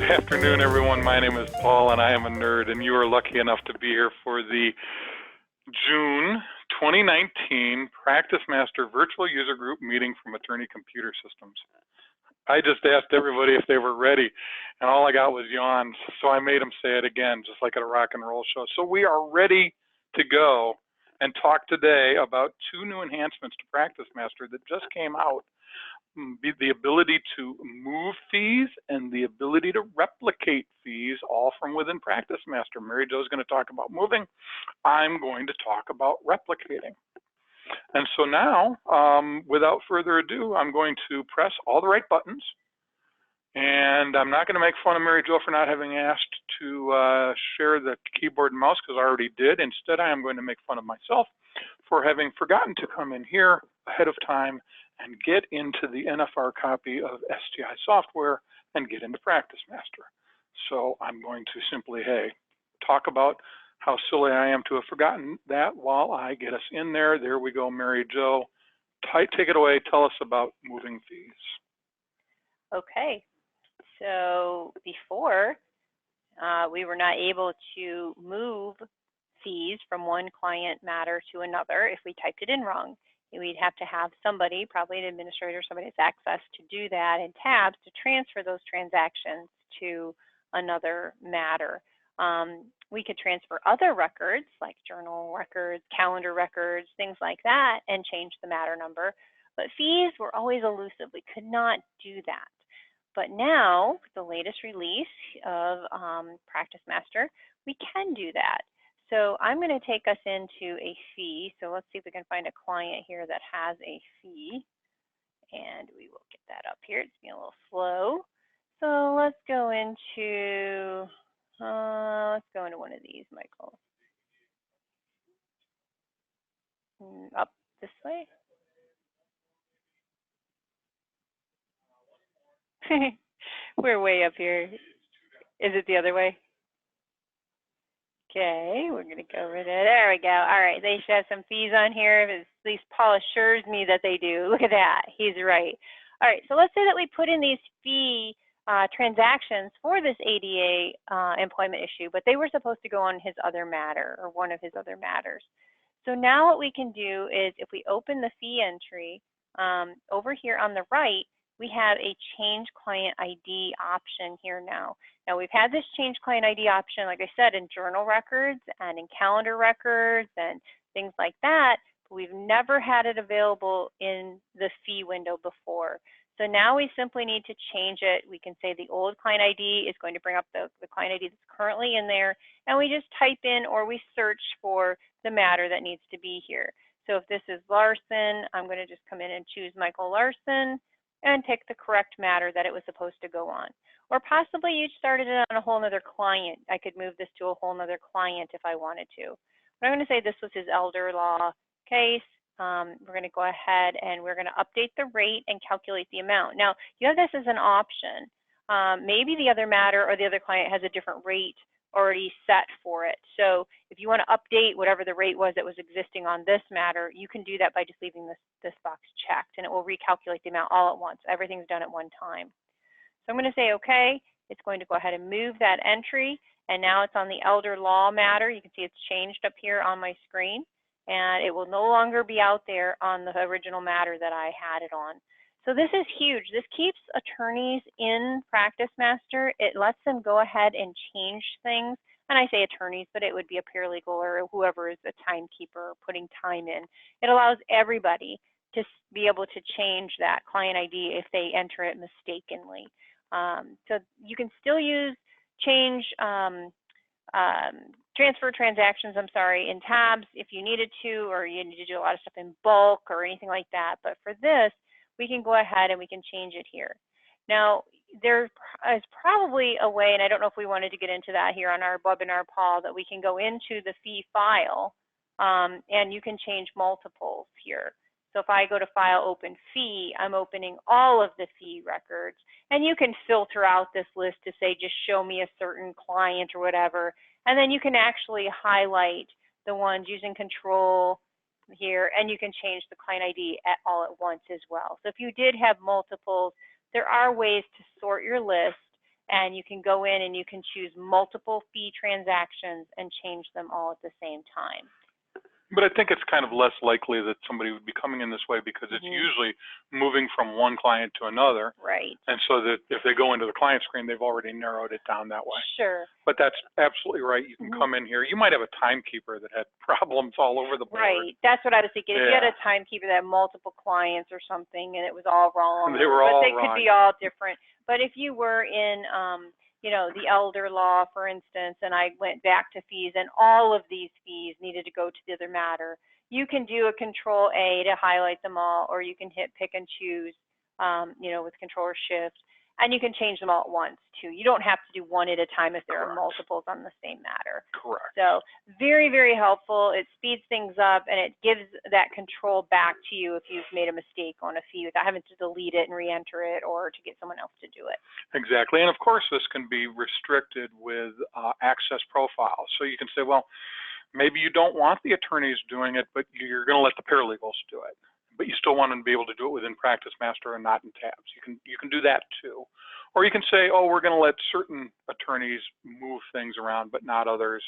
afternoon, everyone. My name is Paul, and I am a nerd, and you are lucky enough to be here for the June 2019 PracticeMaster Virtual User Group meeting from Attorney Computer Systems. I just asked everybody if they were ready, and all I got was yawns, so I made them say it again, just like at a rock and roll show. So we are ready to go and talk today about two new enhancements to PracticeMaster that just came out. The ability to move fees and the ability to replicate fees, all from within PracticeMaster. Mary Jo is going to talk about moving. I'm going to talk about replicating. And so now, without further ado, I'm going to press all the right buttons. And I'm not going to make fun of Mary Jo for not having asked to share the keyboard and mouse, because I already did. Instead, I am going to make fun of myself for having forgotten to come in here ahead of time and get into the NFR copy of STI software and get into PracticeMaster. So I'm going to simply, talk about how silly I am to have forgotten that while I get us in there. There we go, Mary Jo. Take it away. Tell us about moving fees. Okay. So before, we were not able to move fees from one client matter to another if we typed it in wrong. We'd have to have somebody, probably an administrator, somebody has access to do that in tabs to transfer those transactions to another matter. We could transfer other records like journal records, calendar records, things like that, and change the matter number. But fees were always elusive. We could not do that. But now, with the latest release of PracticeMaster, we can do that. So I'm going to take us into a fee. So let's see if we can find a client here that has a fee. And we will get that up here. It's being a little slow. So let's go into one of these, Michael. Up this way. We're way up here. Is it the other way? Okay, we're going to go over there. There we go. All right, they should have some fees on here. At least Paul assures me that they do. Look at that. He's right. All right, so let's say that we put in these fee transactions for this ADA employment issue, but they were supposed to go on his other matter or one of his other matters. So now what we can do is if we open the fee entry over here on the right, we have a change client ID option here now. Now we've had this change client ID option, like I said, in journal records and in calendar records and things like that, but we've never had it available in the fee window before. So now we simply need to change it. We can say the old client ID is going to bring up the client ID that's currently in there, and we just type in or we search for the matter that needs to be here. So if this is Larson, I'm going to just come in and choose Michael Larson and pick the correct matter that it was supposed to go on. Or possibly you started it on a whole other client. I could move this to a whole other client if I wanted to. But I'm going to say this was his elder law case. We're going to go ahead and we're going to update the rate and calculate the amount. Now, you have this as an option. Maybe the other matter or the other client has a different rate already set for it. So if you want to update whatever the rate was that was existing on this matter, you can do that by just leaving this box checked, and it will recalculate the amount all at once. Everything's done at one time. So I'm going to say okay. It's going to go ahead and move that entry, and now it's on the elder law matter. You can see it's changed up here on my screen, and it will no longer be out there on the original matter that I had it on. So this is huge. This keeps attorneys in PracticeMaster. It lets them go ahead and change things. And I say attorneys, but it would be a paralegal or whoever is a timekeeper putting time in. It allows everybody to be able to change that client ID if they enter it mistakenly. So you can still use transfer transactions, in tabs if you needed to, or you need to do a lot of stuff in bulk or anything like that. But for this, we can go ahead and we can change it here. Now, there is probably a way, and I don't know if we wanted to get into that here on our webinar, Paul, that we can go into the fee file and you can change multiples here. So if I go to File, Open Fee, I'm opening all of the fee records. And you can filter out this list to say, just show me a certain client or whatever. And then you can actually highlight the ones using Control here, and you can change the client ID all at once as well. So if you did have multiples, there are ways to sort your list and you can go in and you can choose multiple fee transactions and change them all at the same time. But I think it's kind of less likely that somebody would be coming in this way because it's usually moving from one client to another. Right. And so that if they go into the client screen, they've already narrowed it down that way. Sure. But that's absolutely right. You can come in here. You might have a timekeeper that had problems all over the board. Right. That's what I was thinking. If you had a timekeeper that had multiple clients or something and it was all wrong, they were all but they could be all different. But if you were in you know, the elder law, for instance, and I went back to fees and all of these fees needed to go to the other matter, you can do a Control A to highlight them all, or you can hit pick and choose, you know, with Control or Shift, and you can change them all at once too. You don't have to do one at a time if there are multiples on the same matter. Correct. So very, very helpful. It speeds things up and it gives that control back to you if you've made a mistake on a fee without having to delete it and re-enter it or to get someone else to do it. Exactly. And of course, this can be restricted with access profiles. So you can say, well, maybe you don't want the attorneys doing it, but you're going to let the paralegals do it. But you still want them to be able to do it within PracticeMaster and not in tabs. You can do that too. Or you can say, oh, we're going to let certain attorneys move things around, but not others.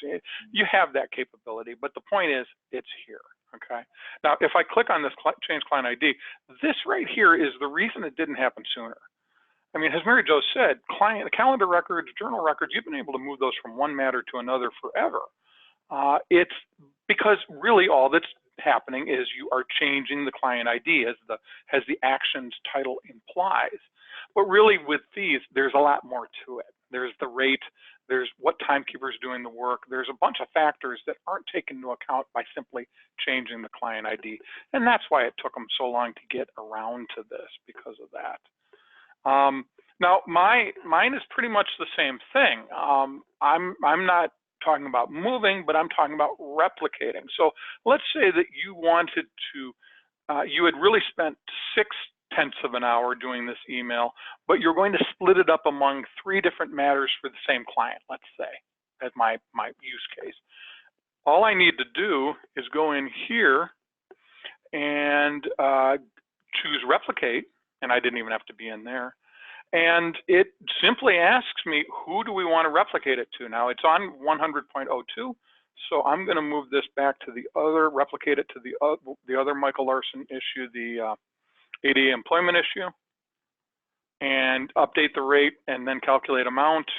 You have that capability, but the point is, it's here. Okay. Now, if I click on this change client ID, this right here is the reason it didn't happen sooner. I mean, as Mary Jo said, calendar records, journal records, you've been able to move those from one matter to another forever. It's because really all that's happening is you are changing the client ID as the actions title implies. But really with fees, there's a lot more to it. There's the rate, there's what timekeeper is doing the work, there's a bunch of factors that aren't taken into account by simply changing the client ID. And that's why it took them so long to get around to this, because of that. Now mine is pretty much the same thing. I'm not talking about moving, but I'm talking about replicating. So let's say that you wanted to, you had really spent 6/10 of an hour doing this email, but you're going to split it up among 3 different matters for the same client, let's say, as my use case. All I need to do is go in here and choose replicate, and I didn't even have to be in there. And it simply asks me, who do we want to replicate it to? Now it's on 100.02, so I'm going to move this back to the other, replicate it to the other Michael Larson issue, the ADA employment issue, and update the rate and then calculate amount.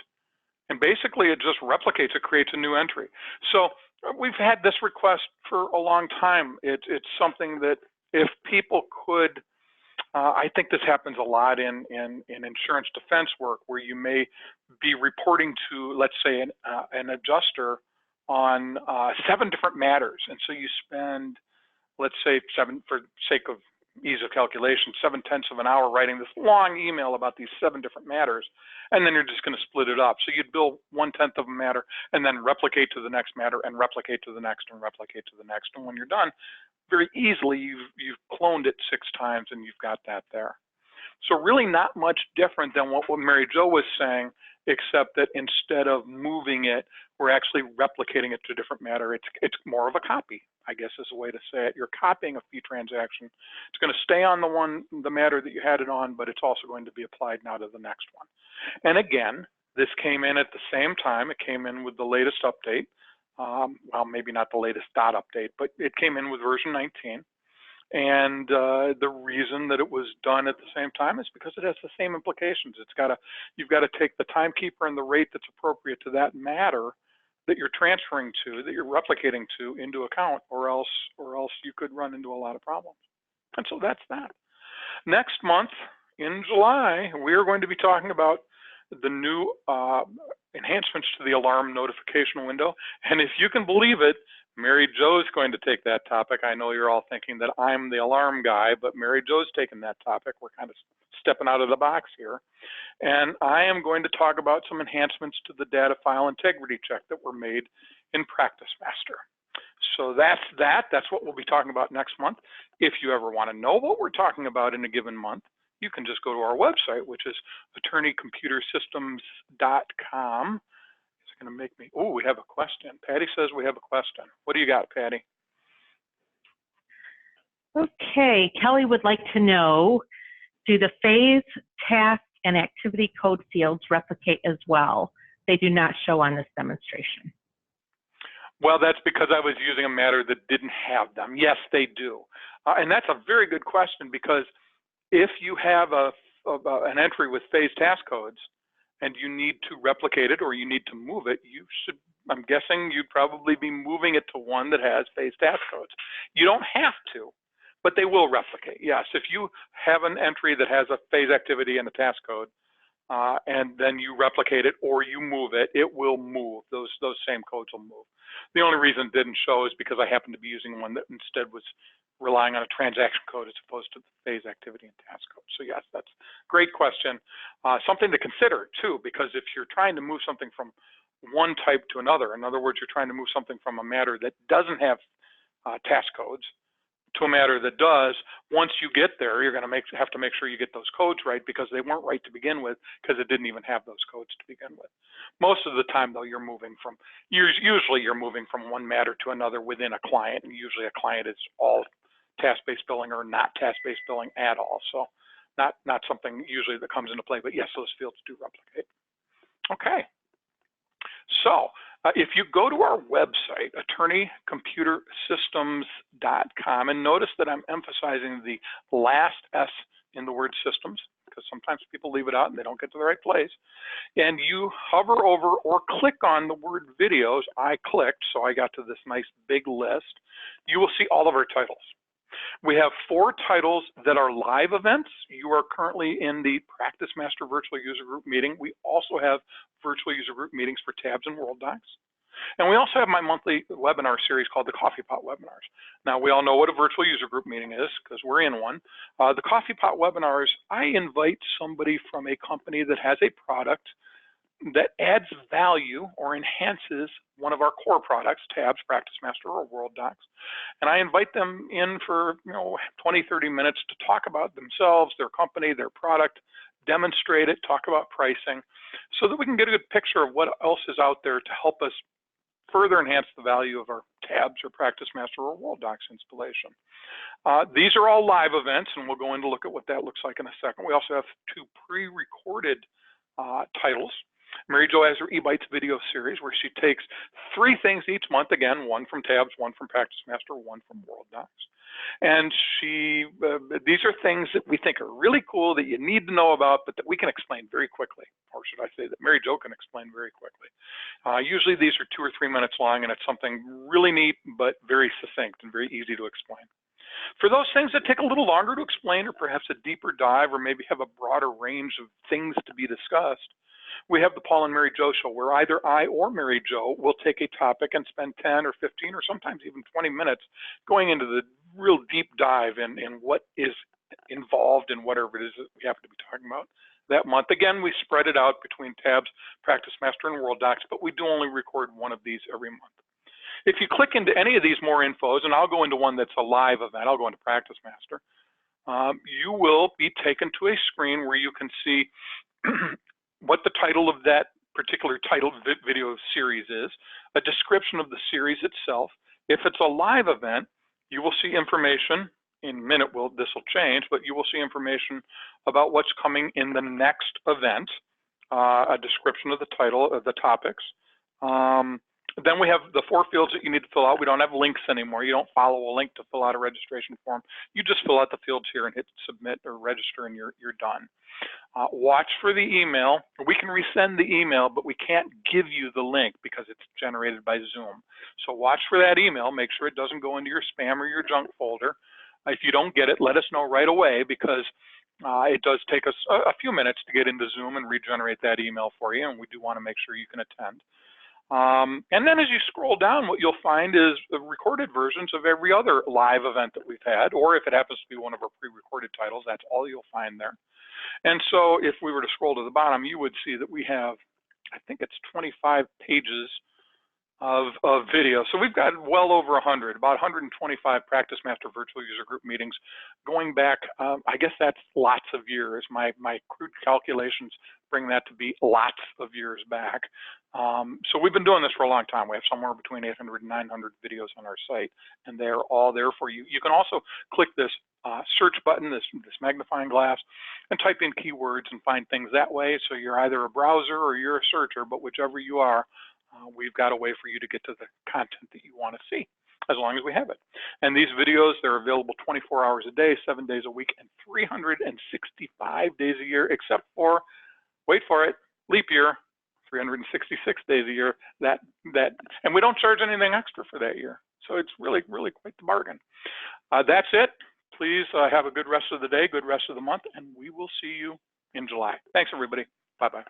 And basically it just replicates, it creates a new entry. So we've had this request for a long time. It's something that if people could, I think this happens a lot in insurance defense work, where you may be reporting to, let's say, an adjuster on 7 different matters. And so you spend, let's say 7, for sake of ease of calculation, 7/10 of an hour writing this long email about these 7 different matters, and then you're just going to split it up. So you'd bill 1/10 of a matter and then replicate to the next matter and replicate to the next and replicate to the next. And when you're done, very easily you've cloned it 6 times and you've got that there. So really not much different than what Mary Jo was saying, except that instead of moving it, we're actually replicating it to a different matter. It's more of a copy, I guess is a way to say it. You're copying a fee transaction. It's going to stay on the matter that you had it on, but it's also going to be applied now to the next one. And again, this came in at the same time. It came in with the latest update. Well, maybe not the latest dot update, but it came in with version 19. And the reason that it was done at the same time is because it has the same implications. You've got to take the timekeeper and the rate that's appropriate to that matter that you're transferring to, that you're replicating to, into account, or else you could run into a lot of problems. And so that's that. Next month in July, we are going to be talking about the new enhancements to the alarm notification window. And if you can believe it, Mary Jo's going to take that topic. I know you're all thinking that I'm the alarm guy, but Mary Jo's taking that topic. We're kind of stepping out of the box here. And I am going to talk about some enhancements to the data file integrity check that were made in PracticeMaster. So that's that. That's what we'll be talking about next month. If you ever want to know what we're talking about in a given month, you can just go to our website, which is attorneycomputersystems.com. It's going to make me, oh, we have a question. Patty says we have a question. What do you got, Patty? Okay, Kelly would like to know, do the phase tasks and activity code fields replicate as well. They do not show on this demonstration. Well, that's because I was using a matter that didn't have them. Yes, they do. And that's a very good question, because if you have an entry with phase task codes and you need to replicate it or you need to move it, you should, I'm guessing you'd probably be moving it to one that has phase task codes. You don't have to, but they will replicate. Yes, if you have an entry that has a phase activity and a task code, and then you replicate it or you move it, it will move. Those same codes will move. The only reason it didn't show is because I happened to be using one that instead was relying on a transaction code as opposed to the phase activity and task code. So yes, that's a great question. Something to consider too, because if you're trying to move something from one type to another, in other words, you're trying to move something from a matter that doesn't have task codes to a matter that does, once you get there, you're going to have to make sure you get those codes right, because they weren't right to begin with, because it didn't even have those codes to begin with. Most of the time, though, you're moving from, usually you're moving from one matter to another within a client, and usually a client is all task-based billing or not task-based billing at all. So not something usually that comes into play, but yes, those fields do replicate. Okay. So if you go to our website, attorneycomputersystems.com, and notice that I'm emphasizing the last S in the word systems, because sometimes people leave it out and they don't get to the right place, and you hover over or click on the word videos, I clicked, so I got to this nice big list, you will see all of our titles. We have 4 titles that are live events. You are currently in the PracticeMaster Virtual User Group meeting. We also have virtual user group meetings for tabs and World Docs. And we also have my monthly webinar series called the Coffee Pot Webinars. Now, we all know what a virtual user group meeting is because we're in one. The Coffee Pot Webinars, I invite somebody from a company that has a product that adds value or enhances one of our core products, tabs, PracticeMaster, or World Docs. And I invite them in for 20, 30 minutes to talk about themselves, their company, their product, demonstrate it, talk about pricing, so that we can get a good picture of what else is out there to help us further enhance the value of our tabs or PracticeMaster or World Docs installation. These are all live events, and we'll go in to look at what that looks like in a second. We also have 2 pre-recorded titles. Mary Jo has her eBytes video series where she takes 3 things each month, again, 1 from tabs, 1 from PracticeMaster, 1 from World Docs. And these are things that we think are really cool that you need to know about, but that we can explain very quickly, or should I say that Mary Jo can explain very quickly. Usually these are 2 or 3 minutes long, and it's something really neat, but very succinct and very easy to explain. For those things that take a little longer to explain, or perhaps a deeper dive, or maybe have a broader range of things to be discussed, we have the Paul and Mary Jo Show, where either I or Mary Jo will take a topic and spend 10 or 15 or sometimes even 20 minutes going into the real deep dive in what is involved in whatever it is that we happen to be talking about that month. Again, we spread it out between tabs, PracticeMaster, and World Docs, but we do only record one of these every month. If you click into any of these more infos, and I'll go into one that's a live event, I'll go into PracticeMaster, you will be taken to a screen where you can see what the title of that particular titled video series is, a description of the series itself. If it's a live event, you will see information. In a minute, this will change, but you will see information about what's coming in the next event, a description of the title of the topics. Then we have the 4 fields that you need to fill out. We don't have links anymore. You don't follow a link to fill out a registration form. You just fill out the fields here and hit submit or register, and you're done. Watch for the email. We can resend the email, but we can't give you the link because it's generated by Zoom. So watch for that email. Make sure it doesn't go into your spam or your junk folder. If you don't get it, let us know right away, because it does take us a few minutes to get into Zoom and regenerate that email for you, and we do want to make sure you can attend. And then as you scroll down, what you'll find is the recorded versions of every other live event that we've had, or if it happens to be one of our pre-recorded titles, that's all you'll find there. And so if we were to scroll to the bottom, you would see that we have, I think it's 25 pages of video. So we've got well over 100, about 125 PracticeMaster virtual user group meetings going back, I guess that's lots of years. My crude calculations bring that to be lots of years back. So we've been doing this for a long time. We have somewhere between 800 and 900 videos on our site, and they're all there for you. You can also click this search button, this magnifying glass, and type in keywords and find things that way. So you're either a browser or you're a searcher, but whichever you are, we've got a way for you to get to the content that you want to see, as long as we have it. And these videos, they're available 24 hours a day, 7 days a week, and 365 days a year, except for, wait for it, leap year, 366 days a year. And we don't charge anything extra for that year. So it's really, really quite the bargain. That's it. Please have a good rest of the day, good rest of the month, and we will see you in July. Thanks, everybody. Bye-bye.